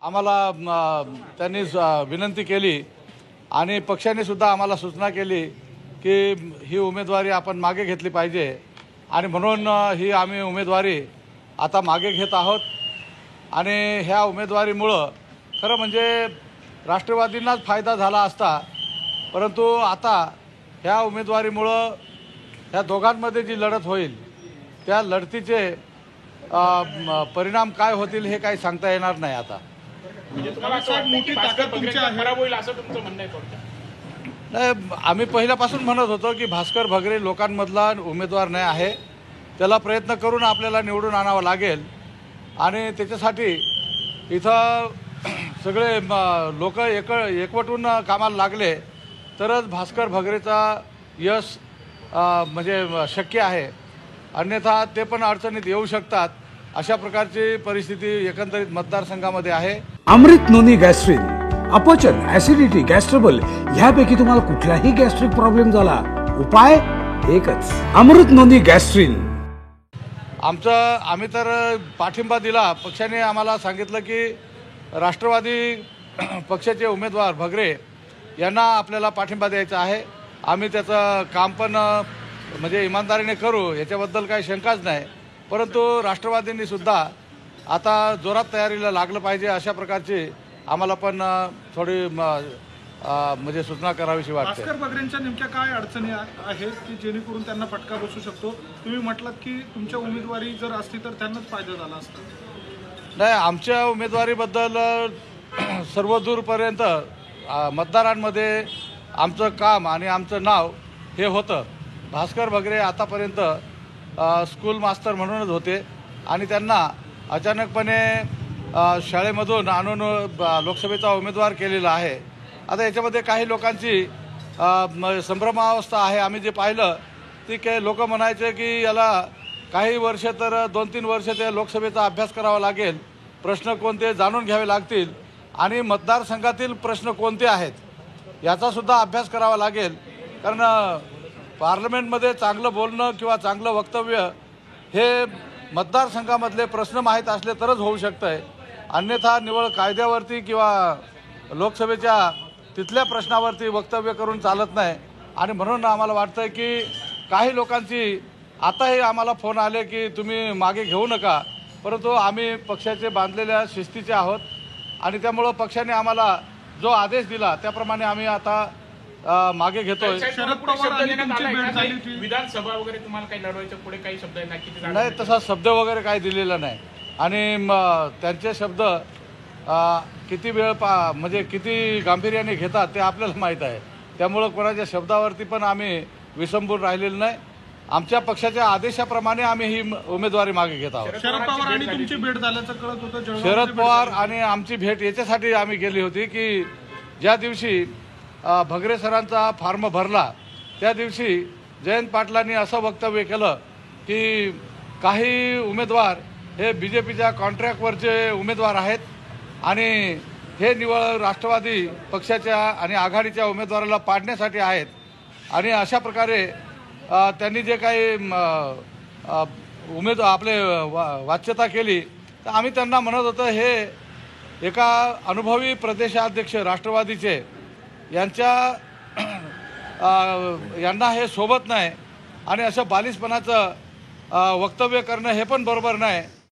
आम्हाला त्यांनी विनंती केली आणि पक्षाने सुद्धा आम्हाला सूचना केली की ही उमेदवारी आपण मागे घेतली पाहिजे आणि म्हणून ही आम्ही उमेदवारी आता मागे घेत आहोत। आणि ह्या उमेदवारीमुळं खरं म्हणजे राष्ट्रवादींनाच फायदा झाला असता, परंतु आता ह्या उमेदवारीमुळं ह्या दोघांमध्ये जी लढत होईल त्या लढतीचे परिणाम काय होतील हे काही सांगता येणार नाही। आता मोठी ताकद तुमची खराब होईल असं तुमचं म्हणणं आहे थोडक्यात? नाही, आम्ही पहिल्यापासून म्हणत होतो की भास्कर भगरे लोकांमधला उमेदवार नाही आहे, त्याला प्रयत्न करून आपल्याला निवडून आणावं लागेल आणि त्याच्यासाठी इथं सगळे लोक एकवटून कामाला लागले तरच भास्कर भगरेचा यश म्हणजे शक्य आहे, अन्यथा ते पण अडचणीत येऊ शकतात। अशा प्रकारची परिस्थिती एकंदरीत मतदारसंघामध्ये आहे। अमृत नोनी गॅस्ट्रिन, अपचन, ऍसिडिटी, गॅस्ट्रबल ह्यापैकी तुम्हाला कुठलाही गॅस्ट्रिक प्रॉब्लेम झाला, उपाय एकच, अमृत नोनी गॅस्ट्रिन। आम्ही तर पाठिंबा दिला। पक्षाने आम्हाला सांगितलं की राष्ट्रवादी पक्षाचे उमेदवार भगरे यांना आपल्याला पाठिंबा द्यायचा आहे। आम्ही त्याचं काम पण म्हणजे इमानदारीने करू, याच्याबद्दल काही शंकाच नाही, परंतु राष्ट्रवादींनी सुद्धा आता जोरात तयारीला लागलं पाहिजे अशा प्रकारची आम्हाला पण थोडी म्हणजे सूचना करावीशी वाटते। भास्कर भगरेंच्या नेमक्या काय अडचणी आहेत की जेणेकरून त्यांना फटका बसू शकतो? तुम्ही म्हटलात की तुमच्या उमेदवारी जर असती तर त्यांनाच फायदा झाला असता। नाही, आमच्या उमेदवारीबद्दल सर्वदूरपर्यंत मतदारांमध्ये आमचं काम आणि आमचं नाव हे होतं। भास्कर भगरे आतापर्यंत स्कूल मास्तर म्हणूनच होते आणि त्यांना अचानकपणे शाळेमधून आणून लोकसभेचा उमेदवार केलेला आहे। आता याच्यामध्ये काही लोकांची संभ्रमावस्था आहे। आम्ही जे पाहिलं ती काही लोक म्हणायचे की याला काही वर्ष तर 2-3 वर्ष ते लोकसभेचा अभ्यास करावा लागेल, प्रश्न कोणते जाणून घ्यावे लागतील आणि मतदारसंघातील प्रश्न कोणते आहेत याचासुद्धा अभ्यास करावा लागेल, कारण पार्लमेंटमध्ये चांगलं बोलणं किंवा चांगलं वक्तव्य हे मतदारसंघामधले प्रश्न माहीत असले तरच होऊ शकतं आहे, अन्यथा निवळ कायद्यावरती किंवा लोकसभेच्या तिथल्या प्रश्नावरती वक्तव्य करून चालत नाही। आणि म्हणून आम्हाला वाटतं की काही लोकांची आताही आम्हाला फोन आले की तुम्ही मागे घेऊ नका, परंतु आम्ही पक्षाचे बांधलेल्या शिस्तीचे आहोत आणि त्यामुळं पक्षाने आम्हाला जो आदेश दिला त्याप्रमाणे आम्ही आता मागे घेतोय। शरद पवार आणि तुमची भेट झाली, विधानसभा वगैरे तुम्हाला काही लढवायचं पुढे काही शब्द नाही, तसा शब्द वगैरे काही दिलेला नाही आणि त्यांचे शब्द किती वेळ म्हणजे किती गांभीर्याने घेतात ते आपल्याला माहीत आहे, त्यामुळं कोणाच्या शब्दावरती पण आम्ही विसंबून राहिलेलो नाही। आमच्या पक्षाच्या आदेशाप्रमाणे आम्ही ही उमेदवारी मागे घेत आहोत। शरद पवार आणि तुमची भेट झाल्याचं कळत होतं। शरद पवार आणि आमची भेट याच्यासाठी आम्ही गेली होती की ज्या दिवशी भगरे सरांचा फॉर्म भरला त्या दिवशी जयंत पाटलांनी असं वक्तव्य केलं की काही उमेदवार हे BJPच्या कॉन्ट्रॅक्टवरचे उमेदवार आहेत आणि हे निवळ राष्ट्रवादी पक्षाच्या आणि आघाडीच्या उमेदवाराला पाडण्यासाठी आहेत आणि अशा प्रकारे त्यांनी जे काही आपले वाच्यता केली तर आम्ही त्यांना म्हणत होतो हे एका अनुभवी प्रदेशाध्यक्ष राष्ट्रवादीचे यांना हे सोबत नाही आणि असं बालिशपणाचं वक्तव्य करणं हे पण बरोबर नाही।